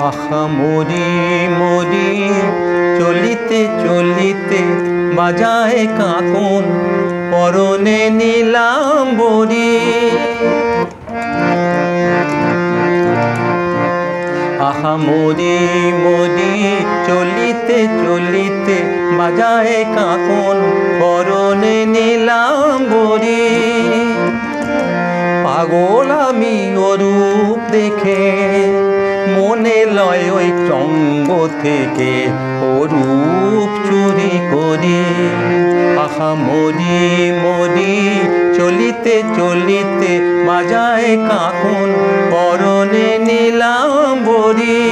আহা মরি মরি চলিতে চলিতে বাজায় কাঁকন পরনে নীলাম্বরী। আহা মরি মরি চলিতে চলিতে বাজায় কাঁকন পরনে নীলাম্বরী। পাগল আমি অরূপ দেখে মনে লয় ওই চঙ্গ থেকে অরূপ চুরি করি। আহা মরি মরি চলিতে চলিতে বাজায় কাঁকন পরনে নীলাম্বরী।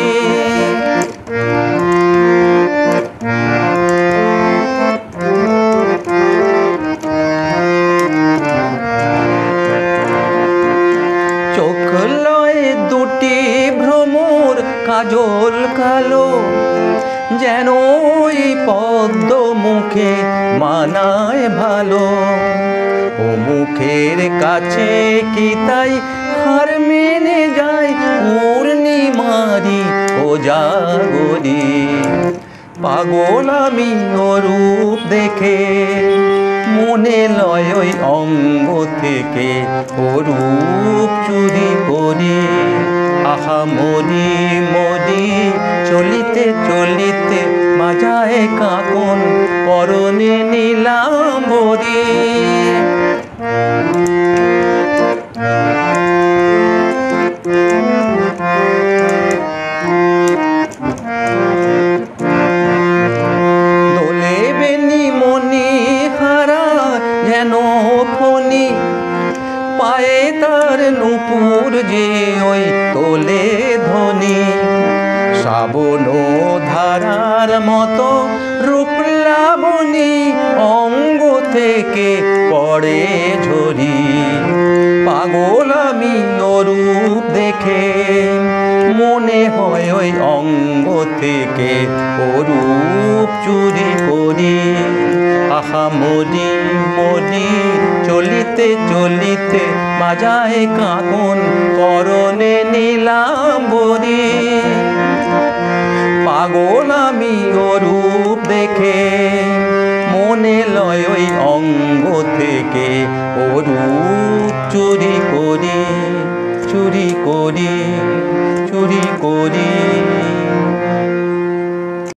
চোখ লয় দুটি ভ্রমর কাজল কালো, যেন ওই পদ্ম মুখে মানায় ভালো। ও মুখের কাছে কি তাই হার মেনে যায় পূর্ণিমারি ও জাগরি। পাগল আমি অরূপ দেখে মনে লয় ওই অঙ্গ থেকে অরূপ চুরি করি। আহা মরি মরি চলিতে চলিতে বাজায় কাঁকন পরনে নীলাম্বরী। দোলে বেনি মনি হারা যেন ফণি, পায়ে তার নূপুর যে ওই তোলে ধ্বনি। শ্রাবণ ধারার মতো রূপ লাবণী অঙ্গ থেকে পড়ে ঝরি। পাগল আমি অরূপ দেখে মনে হয় ওই অঙ্গ থেকে অরূপ চুরি করি। আহা মরি মরি চলিতে চলিতে বাজায় কাঁকন পরনে নীলাম্বরী। পাগল আমি অরূপ দেখে মনে লয় ওই অঙ্গ থেকে অরূপ চুরি করি, চুরি করি, চুরি করি।